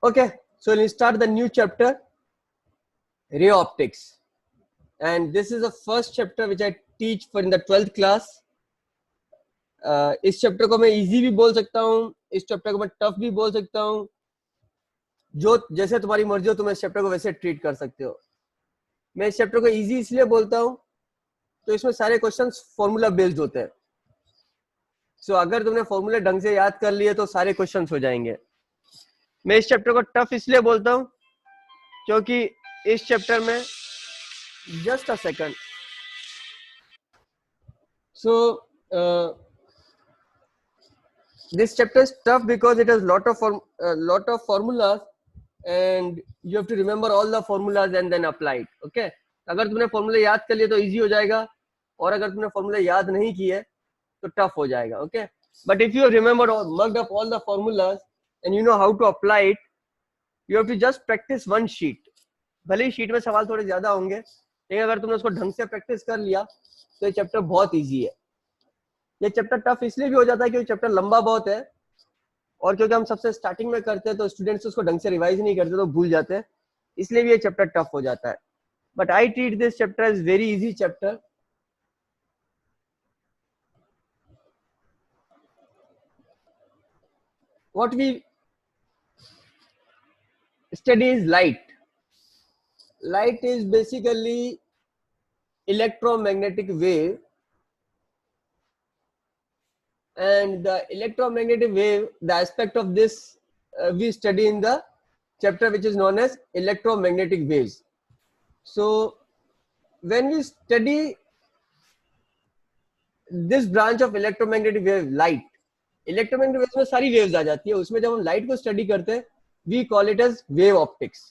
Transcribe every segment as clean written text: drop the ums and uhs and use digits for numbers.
Okay, so we'll start the new chapter, ray optics, and this is the first chapter which I teach for in the 12th class. इस chapter को मैं easy भी बोल सकता हूँ, इस chapter को मैं टफ भी बोल सकता हूँ, जो जैसे तुम्हारी मर्जी हो तुम इस चैप्टर को वैसे ट्रीट कर सकते हो। मैं इस चैप्टर को इजी इसलिए बोलता हूँ तो इसमें सारे क्वेश्चंस फॉर्मूला बेस्ड होते हैं। सो अगर तुमने फॉर्मूले ढंग से याद कर लिए तो सारे क्वेश्चंस हो जाएंगे। मैं इस चैप्टर को टफ इसलिए बोलता हूँ क्योंकि इस चैप्टर में just a second. So this chapter is tough because it has lot of formulas and you have to remember all the formulas and then apply it. Okay, अगर तुमने फॉर्मूले याद कर लिए तो इजी हो जाएगा और अगर तुमने फॉर्मूले याद नहीं किए तो टफ हो जाएगा. Okay, but if you remember or mugged up all the formulas and you know how to apply it, you have to just practice one sheet. भले ही शीट में सवाल थोड़े ज्यादा होंगे लेकिन अगर तुमने उसको ढंग से प्रैक्टिस कर लिया तो ये चैप्टर बहुत इजी है. ये चैप्टर टफ इसलिए भी हो जाता है क्योंकि चैप्टर लंबा बहुत है और क्योंकि हम सबसे स्टार्टिंग में करते हैं तो स्टूडेंट्स उसको ढंग से रिवाइज नहीं करते तो भूल जाते हैं, इसलिए भी ये चैप्टर टफ हो जाता है. But I treat this chapter as very easy chapter. What we study is light. Light is basically electromagnetic wave, and the electromagnetic wave, the aspect of this we study in the chapter which is known as electromagnetic waves. So when we study this branch of electromagnetic wave, light, electromagnetic waves में सारी waves आ जाती है, उसमें जब हम light को study करते हैं we call it as wave optics.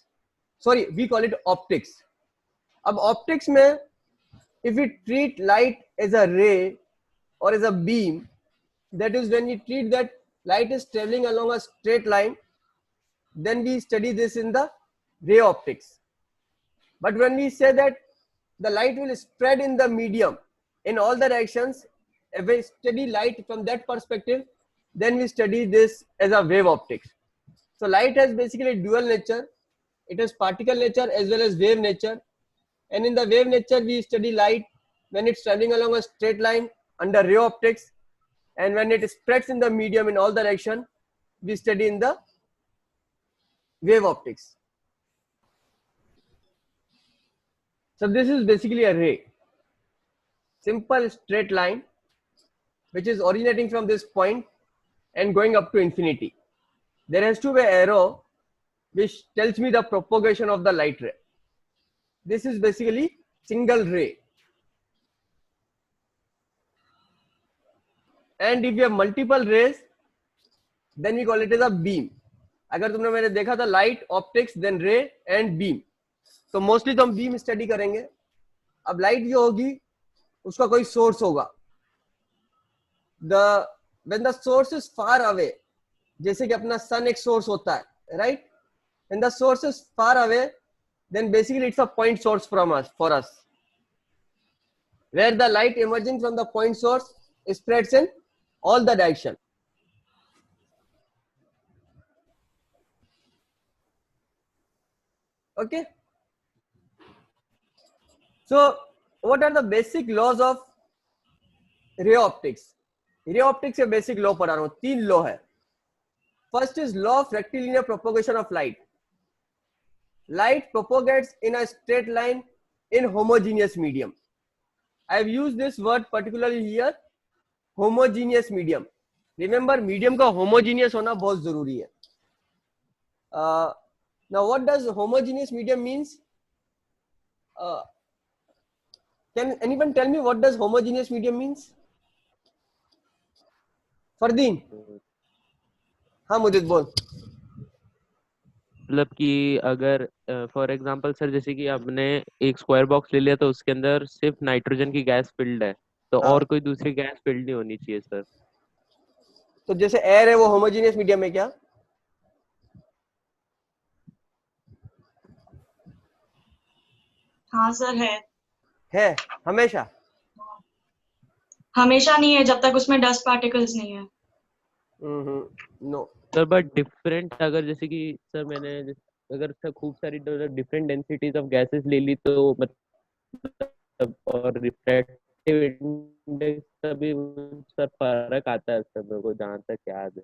Sorry, we call it optics. अब optics में if we treat light as a ray or as a beam, that is when we treat that light is traveling along a straight line, then we study this in the ray optics. But when we say that the light will spread in the medium in all the directions, if we study light from that perspective, then we study this as a wave optics. So light has basically dual nature. It has particle nature as well as wave nature. And in the wave nature, we study light when it's traveling along a straight line under ray optics. And when it spreads in the medium in all direction, we study in the wave optics. So this is basically a ray. Simple straight line which is originating from this point and going up to infinity. There has to be an arrow which tells me the propagation of the light ray. This is basically single ray. And if you have multiple rays, then we call it as a beam. अगर तुमने मैंने देखा था light, optics, then ray and beam. तो mostly तो हम beam study करेंगे. अब लाइट जो होगी उसका कोई सोर्स होगा. when the source is far away, जैसे कि अपना सन एक सोर्स होता है, right? When the source is far away, then basically it's a point source for us, where the light emerging from the point source spreads in all the direction. Okay. So what are the basic laws of ray optics? Ray optics के basic law पढ़ा रहा हूं. 3 law है. First is law of rectilinear propagation of light. Light propagates in a straight line in homogeneous medium. I have used this word particularly here, homogeneous medium. Remember, medium का homogeneous होना बहुत जरूरी है. Now what does homogeneous medium means? Can anyone tell me what does homogeneous medium means? Fardeen. हाँ मुझे बोल. मतलब कि अगर फॉर एग्जांपल सर, जैसे कि आपने एक स्क्वायर बॉक्स ले लिया तो उसके अंदर सिर्फ नाइट्रोजन की गैस फिल्ड है, तो और कोई दूसरी गैस फिल्ड नहीं होनी चाहिए सर. तो जैसे एयर है वो होमोजीनियस मीडियम है क्या? हाँ सर है हमेशा? हमेशा नहीं है जब तक उसमें डस्ट पार्टिकल्स नहीं है. नो. सर बट डिफरेंट, अगर जैसे कि सर मैंने अगर सर खूब सारी डिफरेंट डेंसिटीज ऑफ गैसेस ले ली तो मतलब, और रिफ्रैक्टिव इंडेक्स का भी सर फर्क आता है सर, मेरे को जहाँ तक याद है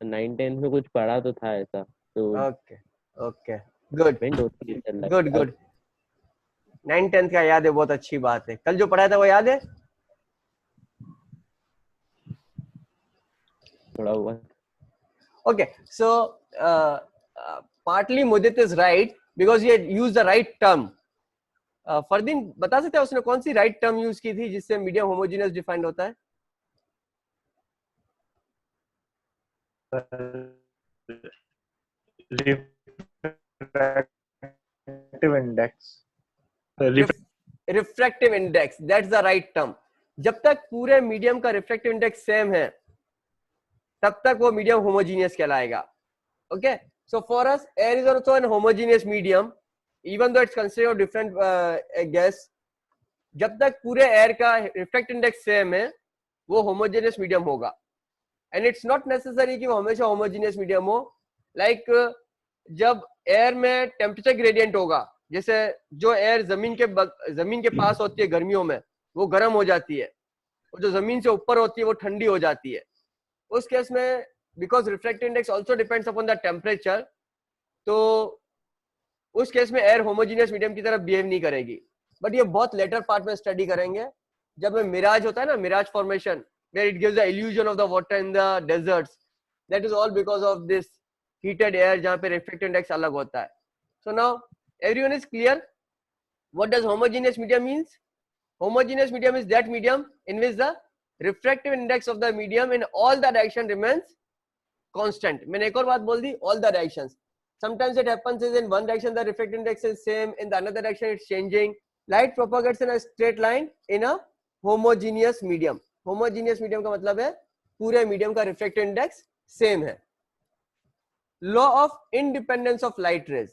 9th 10th में कुछ पढ़ा तो था ऐसा, तो ओके ओके, गुड डिपेंड होती है सर गुड लगभग गुड। 9th 10th का याद है, बहुत अच्छी बात है। कल जो पढ़ा था वो याद है? थोड़ा बहुत। Okay, so partly Mudit is right because he had used the right term. Fardeen बता सकते हैं उसने कौन सी राइट टर्म यूज की थी जिससे मीडियम होमोजेनियस डिफाइंड होता है? Refractive index. Refractive index, that's the right term. जब तक पूरे मीडियम का रिफ्रैक्टिव इंडेक्स सेम है तब तक वो मीडियम होमोजीनियस कहलाएगा। Okay, so for us air is also an homogeneous medium even though it's considered different gas. जब तक पूरे एयर का रिफ्रैक्टिव इंडेक्स सेम है वो होमोजेनियस मीडियम होगा। एंड इट्स नॉट नेसेसरी कि वो हमेशा होमोजेनियस मीडियम हो। लाइक जब एयर में टेम्परेचर ग्रेडियंट होगा, जैसे जो एयर जमीन के पास होती है गर्मियों में वो गर्म हो जाती है, और जो जमीन से ऊपर होती है वो ठंडी हो जाती है। उस केस में because refractive index also depends upon the temperature, तो उस केस में एयर होमोजीनियस मीडियम की तरफ बिहेव नहीं करेगी। बट ये बहुत लेटर पार्ट में स्टडी करेंगे जब में मिराज होता है ना, mirage formation where it gives the illusion of the water in the deserts. That is all because of this heated air जहाँ पे refractive index अलग होता है। So now everyone is clear what does homogeneous medium means? Homogeneous medium is that medium in which the refractive index of the medium in all the direction remains constant. मैंने एक और बात बोल दी, all the directions. Sometimes it happens is in one direction the refractive index is same, in the another direction it's changing. Light propagates in a straight line in a homogeneous medium. Homogeneous medium का मतलब है पूरे medium का refractive index same है। Law of independence of light rays,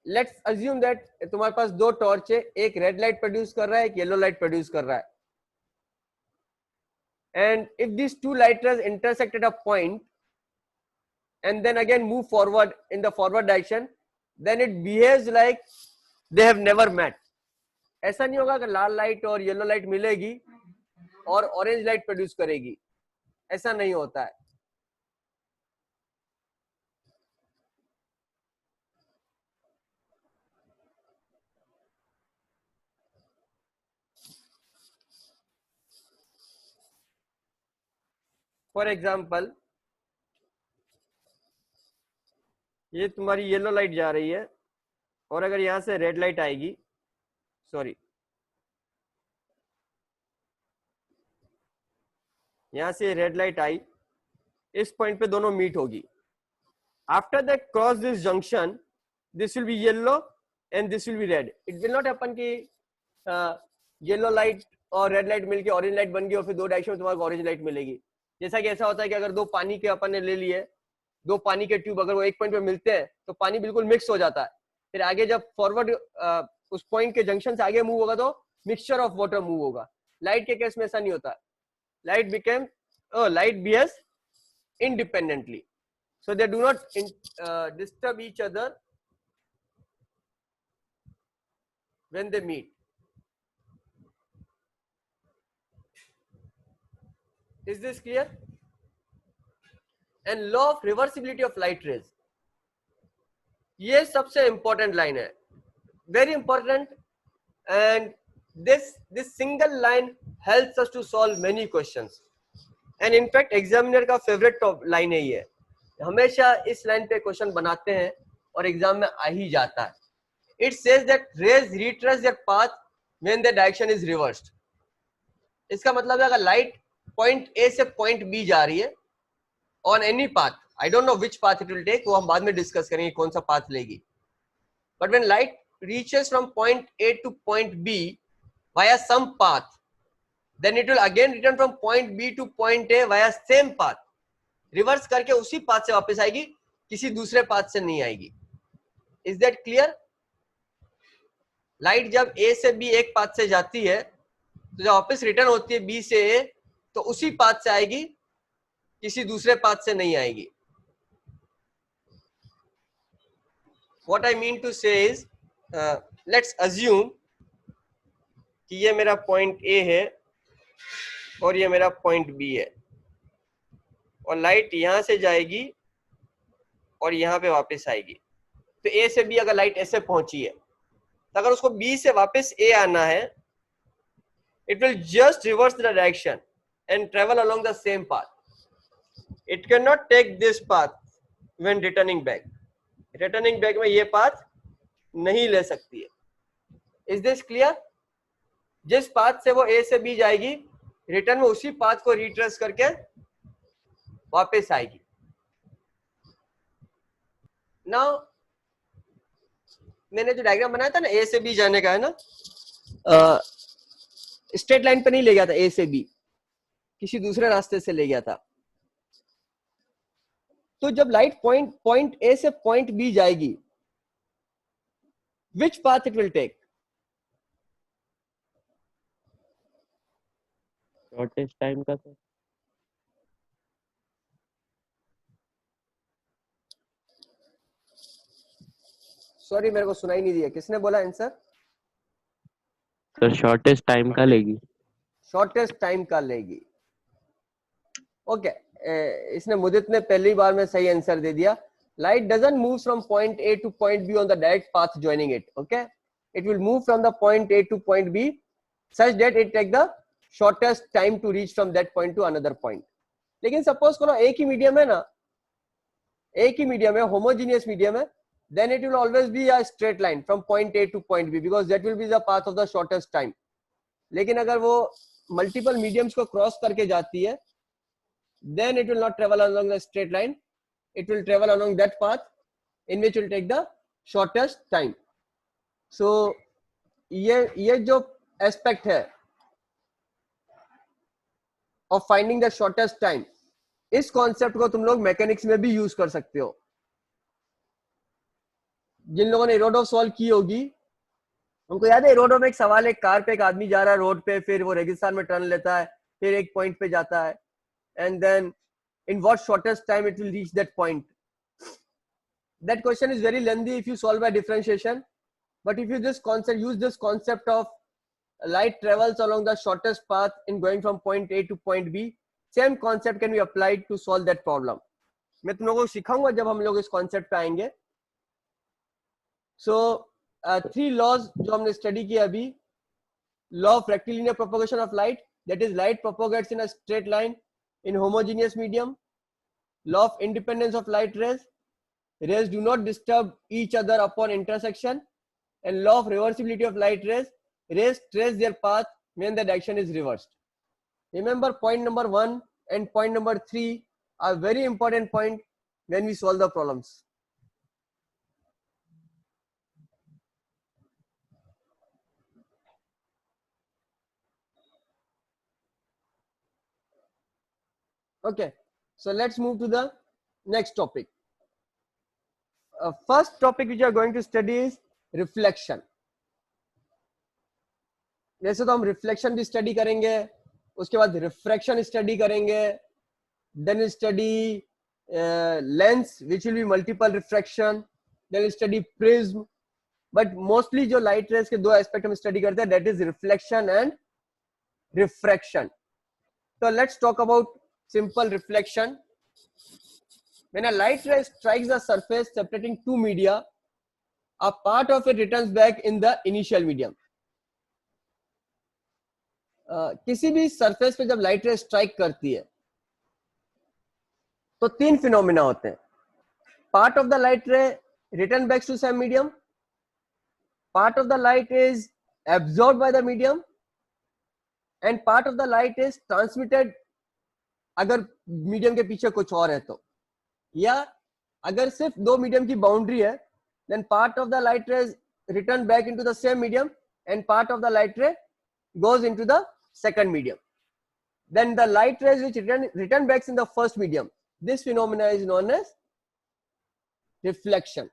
let's assume that तुम्हारे पास दो torch है, एक रेड लाइट प्रोड्यूस कर रहा है, एक येलो लाइट प्रोड्यूस कर रहा है। and if these two light rays intersect at a point and then again move forward in the forward direction, then it behaves like they have never met. ऐसा नहीं होगा कि लाल लाइट और yellow light मिलेगी और ऑरेंज लाइट प्रोड्यूस करेगी, ऐसा नहीं होता है। फॉर एग्जाम्पल ये तुम्हारी येलो लाइट जा रही है और अगर यहां से रेड लाइट आएगी, सॉरी यहां से रेड लाइट आई, इस पॉइंट पे दोनों मीट होगी। After the cross this junction this will be yellow and this will be red. It will not happen कि येलो लाइट और रेड लाइट मिलके ऑरेंज लाइट बन गई और फिर दो डायरेक्शन में तुम्हारे ऑरेंज लाइट मिलेगी। जैसा कि ऐसा होता है कि अगर दो पानी के अपन ने ले लिए, दो पानी के ट्यूब अगर वो एक पॉइंट पे मिलते हैं तो पानी बिल्कुल मिक्स हो जाता है। फिर आगे जब फॉरवर्ड उस पॉइंट के जंक्शन से आगे मूव होगा तो मिक्सचर ऑफ वाटर मूव होगा। लाइट के केस में ऐसा नहीं होता। Light behaves independently, so they do not disturb each other when they meet. Is this clear? And law of reversibility of light rays, ये सबसे important line है, very important, and this single line helps us to solve many questions. And in fact examiner का favourite line है ये, हमेशा इस line पे question बनाते हैं और एग्जाम में आ ही जाता है। It says that rays retrace their path when the direction is reversed. इसका मतलब है अगर लाइट पॉइंट ए से पॉइंट बी जा रही है on any path, I don't know which path it will take, वो हम बाद में डिस्कस करेंगे कौन सा पाथ लेगी, but when light reaches from point A to point B via some path, then it will again return from point B to point A via same path, reverse करके उसी पाथ से वापस आएगी, किसी दूसरे पाथ से नहीं आएगी। Is that clear? लाइट जब A से B एक पाथ से जाती है तो जब वापस रिटर्न होती है B से A तो उसी पाथ से आएगी, किसी दूसरे पाथ से नहीं आएगी. What I mean to say is, let's assume कि ये मेरा पॉइंट ए है और ये मेरा पॉइंट बी है, और लाइट यहां से जाएगी और यहां पे वापस आएगी. तो ए से बी अगर लाइट ऐसे पहुंची है, तो अगर उसको बी से वापस ए आना है, it will just reverse the direction and travel along the same path. It cannot take this path when returning back. Returning back में ये path नहीं ले सकती है. Is this clear? जिस पाथ से वो A से B जाएगी, रिटर्न में उसी पाथ को रिट्रेस करके वापस आएगी. Now मैंने जो डायग्राम बनाया था ना A से B जाने का, है ना, स्ट्रेट लाइन पे नहीं ले गया था. A से B किसी दूसरे रास्ते से ले गया था. तो जब लाइट पॉइंट A से पॉइंट B जाएगी, which path it will take? Shortest time का सर. सॉरी मेरे को सुनाई नहीं दिया, किसने बोला आंसर? सर शॉर्टेस्ट टाइम का लेगी. शॉर्टेस्ट टाइम का लेगी. ओके, इसने मुदित ने पहली बार में सही आंसर दे दिया. Light doesn't move from point A to point B on the direct path joining it. Okay, it will move from the point A to point B such that it take the shortest time to reach from that point to another point. लेकिन suppose करो एक ही medium है ना, एक ही medium है, homogeneous medium है, then it will always be a straight line from point A to point B because that will be the path of the shortest time. लेकिन अगर वो multiple mediums को cross करके जाती है, then it will not travel along the straight line. It will travel along that path in which will take the shortest time. So ये जो aspect है of finding the shortest time, इस concept को तुम लोग मैकेनिक्स में भी use कर सकते हो. जिन लोगों ने रोड ऑफ सॉल्व की होगी उनको याद है, रोड में एक सवाल है, कार पे एक आदमी जा रहा है रोड पे, फिर वो रेगिस्तान में टर्न लेता है, फिर एक पॉइंट पे जाता है, and then in what shortest time it will reach that point. That question is very lengthy if you solve by differentiation, but if you use this concept of light travels along the shortest path in going from point A to point B, same concept can be applied to solve that problem. मैं तुम लोगों को सिखाऊंगा जब हम लोग इस concept पे आएंगे. So, 3 laws जो हमने स्टडी किया अभी. Law of rectilinear propagation of light, that is light propagates in a straight line in homogeneous medium. Law of independence of light rays, rays do not disturb each other upon intersection. And law of reversibility of light rays, rays trace their path when the direction is reversed. Remember, point number 1 and point number 3 are very important point when we solve the problems. Okay, so let's move to the next topic. First topic which we are going to study is reflection. वैसे तो हम reflection भी study करेंगे, उसके बाद refraction study करेंगे, then study lens which will be multiple refraction, then study prism. But mostly जो light rays के दो एस्पेक्ट हम स्टडी करते हैं, that is reflection and refraction. So let's talk about simple reflection. When a light ray strikes the surface separating two media, a part of it returns back in the initial medium. किसी भी surface पे जब light रे strike करती है तो 3 phenomena होते हैं. Part of the light ray return back to same medium, part of the light is absorbed by the medium, and part of the light is transmitted अगर मीडियम के पीछे कुछ और है तो, या अगर सिर्फ 2 मीडियम की बाउंड्री है, then part of the light ray return back into the same medium and part of the light ray goes into the second medium. Then the light rays which return back in the first medium, this phenomena is known as reflection.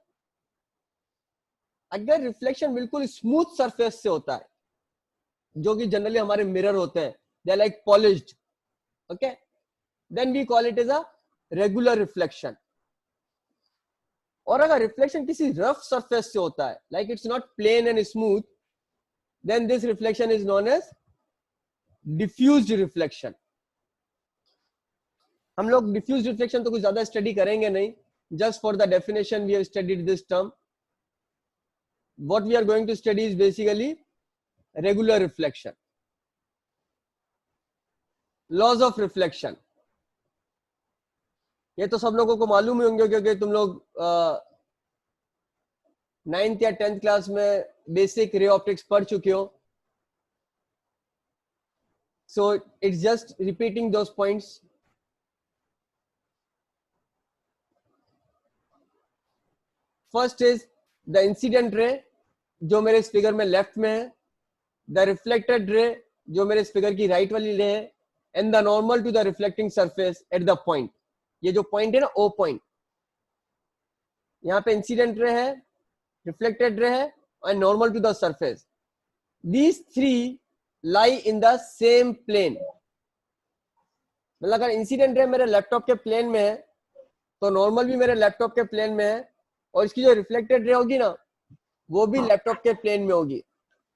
अगर reflection बिल्कुल smooth surface से होता है, जो कि generally हमारे mirror होते हैं, they are like polished, Okay, then we call it as a regular reflection. और अगर रिफ्लेक्शन किसी रफ सरफेस से होता है, like it's not plain and smooth, then this reflection is known as diffused reflection. हम लोग diffused reflection तो कुछ ज्यादा स्टडी करेंगे नहीं, just for the definition we have studied this term. What we are going to study is basically regular reflection. Laws of reflection, ये तो सब लोगों को मालूम ही होंगे क्योंकि तुम लोग 9th या 10th क्लास में बेसिक रे ऑप्टिक्स पढ़ चुके हो. So it's just repeating those points. First is the incident ray, जो मेरे इस फिगर में लेफ्ट में है, the reflected ray, जो मेरे इस फिगर की राइट वाली रे है, and the normal to the reflecting surface at the point. ये जो पॉइंट है ना, O पॉइंट, यहाँ पे इंसिडेंट रे है, रिफ्लेक्टेड रे है and normal to the surface. These three lie in the same plane. मतलब अगर इंसिडेंट रे मेरे लैपटॉप के प्लेन में है तो नॉर्मल भी मेरे लैपटॉप के प्लेन में है, और इसकी जो रिफ्लेक्टेड रे होगी ना वो भी लैपटॉप के प्लेन में होगी.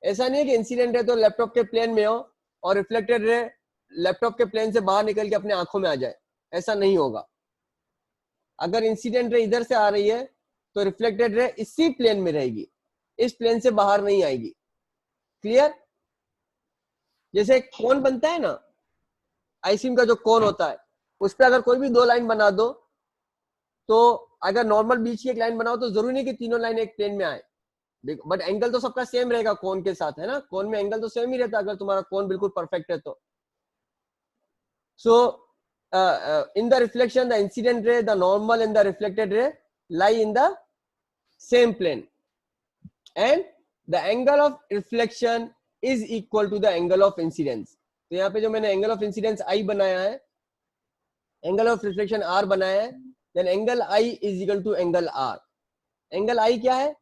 ऐसा नहीं है कि इंसिडेंट रे तो लैपटॉप के प्लेन में हो और रिफ्लेक्टेड रे लैपटॉप के प्लेन से बाहर निकल के अपने आंखों में आ जाए. ऐसा नहीं होगा. अगर इंसिडेंट रे इधर से आ रही है तो रिफ्लेक्टेड रे इसी प्लेन में रहेगी, इस प्लेन से बाहर नहीं आएगी. क्लियर? जैसे कोन बनता है ना, आइसक्रीम का जो कोन होता है, उस पर अगर कोई भी दो लाइन बना दो, तो अगर नॉर्मल बीच की एक लाइन बनाओ तो जरूरी नहीं कि तीनों लाइन एक प्लेन में आए, बट एंगल तो सबका सेम रहेगा कोन के साथ, है ना. कोन में एंगल तो सेम ही रहता है अगर तुम्हारा कोन बिल्कुल परफेक्ट है तो. सो in the reflection, the incident ray, the normal and the reflected ray lie in the same plane, and the angle of reflection is equal to the angle of incidence. तो यहाँ पे जो मैंने angle of incidence I बनाया है, angle of reflection R बनाया है, then angle I is equal to angle R. Angle I क्या है?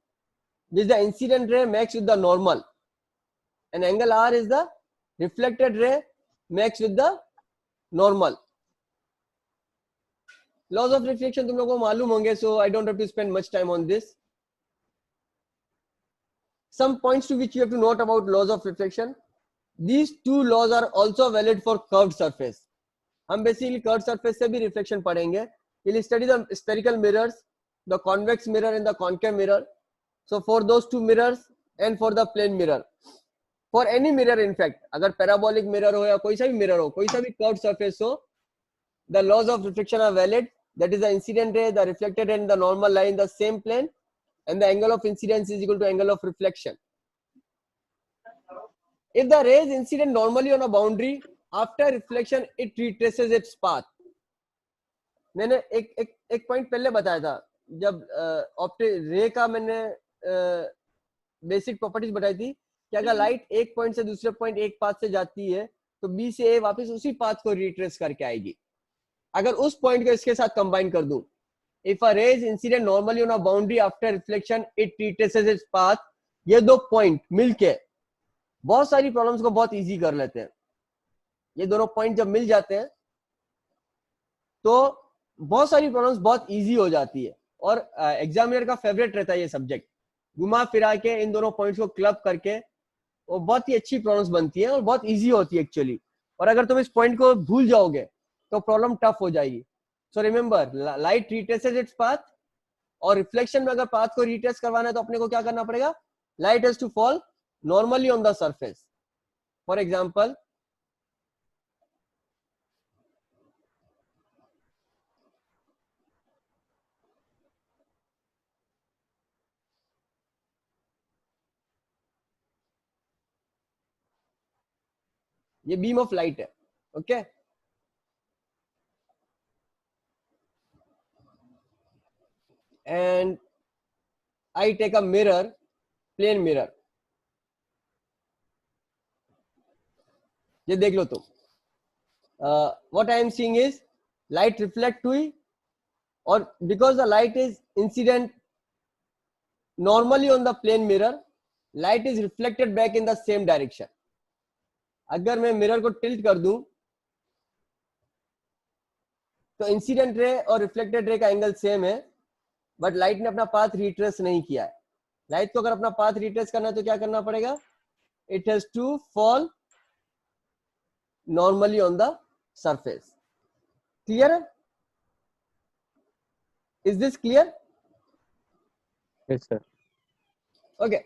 This is the incident ray makes with the normal, and angle R is the reflected ray makes with the normal. Laws of reflection तुम लोगों को मालूम होंगे, so I don't have to spend much time on this. Some points to which you have to note about laws of reflection. These two laws are also valid for curved surface. हम basically curved surface से भी reflection पढ़ेंगे. We'll study the spherical mirrors, the convex mirror and the concave mirror. So for those two mirrors and for the plane mirror. For any mirror in fact, अगर parabolic mirror हो या कोई सा भी mirror हो, कोई सा भी curved surface हो, the laws of reflection are valid. That is the incident ray, the reflected ray and the normal lie in the same plane, and the angle of incidence is equal to angle of reflection. If the ray is incident normally on a boundary, after reflection it retraces its path. मैंने एक point पहले बताया था जब रे का मैंने basic properties बताई थी कि अगर लाइट एक पॉइंट से दूसरे पॉइंट एक पाथ से जाती है तो बी से ए वापस उसी पाथ को रिट्रेस करके आएगी. अगर उस पॉइंट को इसके साथ कंबाइन कर दूं, इफ अ रे is incident normally on a boundary after reflection it retraces its path, ये दो पॉइंट मिलके बहुत सारी प्रॉब्लम्स को बहुत इजी कर लेते हैं. ये दोनों पॉइंट जब मिल जाते हैं तो बहुत सारी प्रॉब्लम्स बहुत इजी हो जाती है, और एग्जामिनर का फेवरेट रहता है ये सब्जेक्ट. घुमा फिरा के इन दोनों पॉइंट्स को क्लब करके वो बहुत ही अच्छी प्रॉब्लम्स बनती है और बहुत इजी होती है एक्चुअली. और अगर तुम इस पॉइंट को भूल जाओगे तो प्रॉब्लम टफ हो जाएगी. So remember, light retraces its path, और रिफ्लेक्शन में अगर पाथ को रिट्रेस करवाना है तो अपने को क्या करना पड़ेगा? Light has to fall normally on the surface. For example, ये बीम ऑफ लाइट है. Okay, and I take a mirror, plane mirror. ये देख लो तुम. What I am seeing is light reflect हुई, और because the light is incident normally on the plane mirror, light is reflected back in the same direction. अगर मैं mirror को tilt कर दूं तो इंसिडेंट रे और रिफ्लेक्टेड रे का एंगल सेम है, बट लाइट ने अपना पाथ रिट्रेस नहीं किया है। लाइट को अगर अपना पाथ रिट्रेस करना है तो क्या करना पड़ेगा? It has to fall normally on the surface. Clear है? Is this clear? Yes sir. Okay,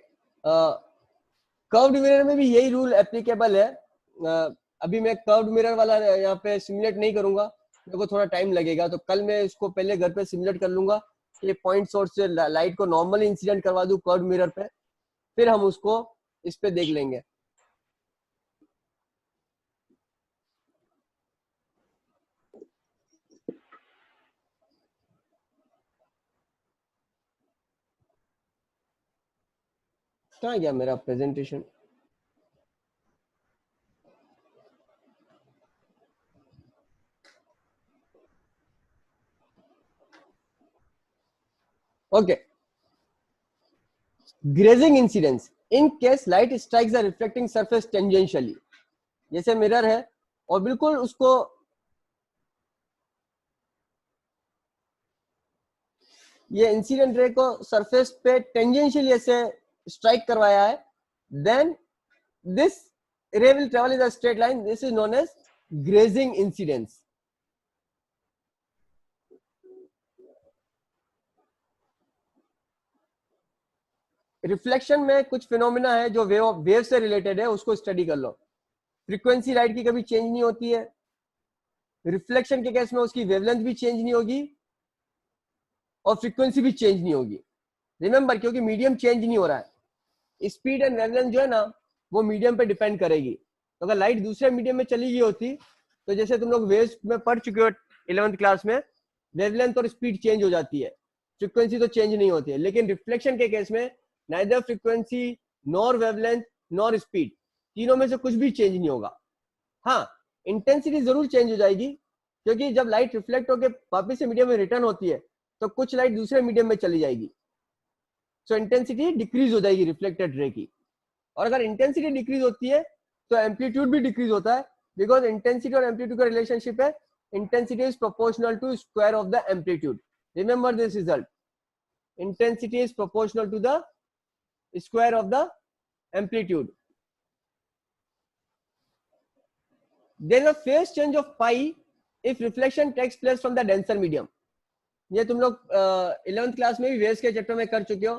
curved mirror में भी यही रूल एप्लीकेबल है। अभी मैं कर्व्ड मिरर वाला यहाँ पे सिमुलेट नहीं करूंगा, मेरे को थोड़ा टाइम लगेगा, तो कल मैं इसको पहले घर पे सिमुलेट कर लूंगा कि पॉइंट सोर्स से लाइट को नॉर्मली इंसिडेंट करवा दूं कर्व्ड मिरर पे, फिर हम उसको इस पे देख लेंगे। कहाँ गया मेरा presentation? Okay, grazing incidence in case light strikes the reflecting surface tangentially. जैसे मिरर है और बिल्कुल उसको ये इंसिडेंट रे को सरफेस पे टेंजेंशियली ऐसे स्ट्राइक करवाया है, then this ray will travel in a straight line. This is known as grazing incidence. Reflection में कुछ फिनोमिना है जो वेव से रिलेटेड है, उसको स्टडी कर लो। फ्रीक्वेंसी लाइट की कभी चेंज नहीं होती है, रिफ्लेक्शन के केस में उसकी वेवलेंथ भी चेंज नहीं होगी और फ्रीक्वेंसी भी चेंज नहीं होगी। रिमेंबर, क्योंकि मीडियम चेंज नहीं हो रहा है, स्पीड एंड वेवलेंथ जो है ना वो मीडियम पे डिपेंड करेगी। तो अगर लाइट दूसरे मीडियम में चली गई होती, तो जैसे तुम लोग वेव्स में पढ़ चुके हो 11th क्लास में, वेवलेंथ और स्पीड चेंज हो जाती है, फ्रीक्वेंसी तो चेंज नहीं होती है। लेकिन रिफ्लेक्शन के केस में neither frequency nor wavelength nor speed, तीनों में से कुछ भी चेंज नहीं होगा। हाँ, इंटेंसिटी जरूर चेंज हो जाएगी, क्योंकि जब लाइट रिफ्लेक्ट होकर वापिस से मीडियम में रिटर्न होती है तो कुछ लाइट दूसरे मीडियम में चली जाएगी, सो इंटेंसिटी डिक्रीज हो जाएगी रिफ्लेक्टेड रे की। और अगर इंटेंसिटी डिक्रीज होती है तो एम्पलीट्यूड भी डिक्रीज होता है, बिकॉज इंटेंसिटी और एम्पलीट्यूड का रिलेशनशिप है intensity is proportional to square of the amplitude. Remember this result, intensity is proportional to the square of the amplitude. There is a phase change of pi if reflection takes place from the denser medium. ये तुम लोग 11th class में भी waves के chapter में कर चुके हो।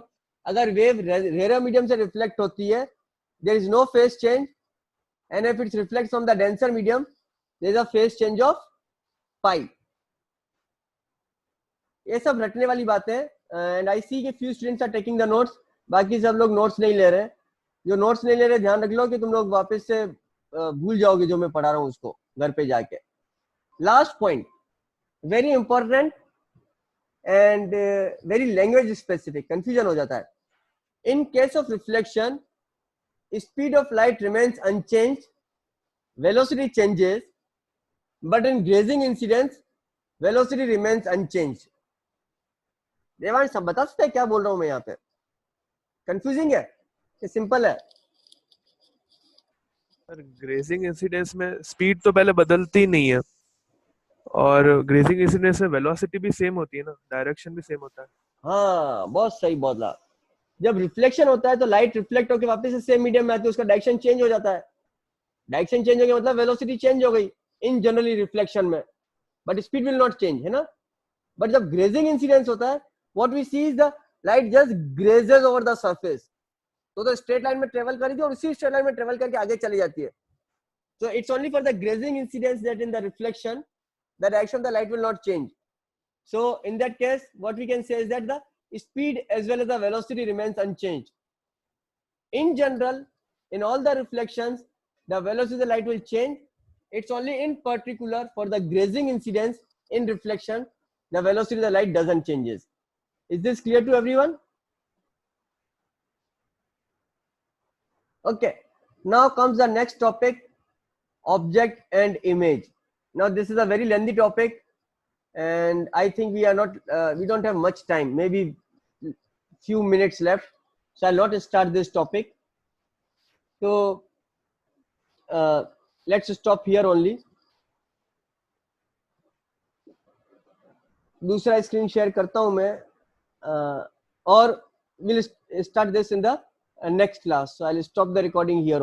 अगर वेव रेयर मीडियम से रिफ्लेक्ट होती है, there is no phase change, and if it reflects from the denser medium, there is a phase change of pi. ये सब रटने वाली बातें हैं, and I see कि few students are taking the notes, बाकी सब लोग नोट्स नहीं ले रहे। जो नोट्स नहीं ले रहे ध्यान रख लो कि तुम लोग वापस से भूल जाओगे जो मैं पढ़ा रहा हूँ उसको घर पे जाके। Last point, very important and very language specific, confusion हो जाता है। In case of reflection, speed of light remains unchanged, velocity changes, but in grazing incidence velocity remains unchanged. Devansh सब बता सकते हैं क्या बोल रहा हूं मैं यहाँ पे? कंफ्यूजिंग है कि सिंपल है? सर ग्रेजिंग इंसिडेंस में स्पीड तो पहले बदलती नहीं है, और ग्रेजिंग इंसिडेंस में वेलोसिटी भी सेम होती है ना, डायरेक्शन भी सेम होता है। हाँ, बहुत सही बोला। जब रिफ्लेक्शन होता है तो लाइट रिफ्लेक्ट होकर वापस से सेम मीडियम में आती है, उसका डायरेक्शन चेंज हो जाता है। डायरेक्शन चेंज हो गया मतलब वेलोसिटी चेंज हो गई इन जनरली रिफ्लेक्शन में, but speed will not change, है ना। बट जब ग्रेजिंग इंसिडेंस होता है, what we see is the light just grazes over the surface. तो स्ट्रेट लाइन में ट्रेवल करेगी और उसी स्ट्रेट लाइन में ट्रेवल करके आगे चली जाती है। So it's only for the grazing incidence that in the reflection, the direction of the light will not change. So in that case, what we can say is that the speed as well as the velocity remains unchanged. In general, in all the reflections, the velocity of the light will change. It's only in particular for the grazing incidence in reflection, the velocity of the light doesn't changes. Is this clear to everyone? Okay. Now comes the next topic, object and image. Now this is a very lengthy topic, and I think we are not we don't have much time, maybe few minutes left, so I'll not start this topic. So let's stop here only. दूसरा screen share करता हूं मैं, और will start this in the next class, so I will stop the recording here.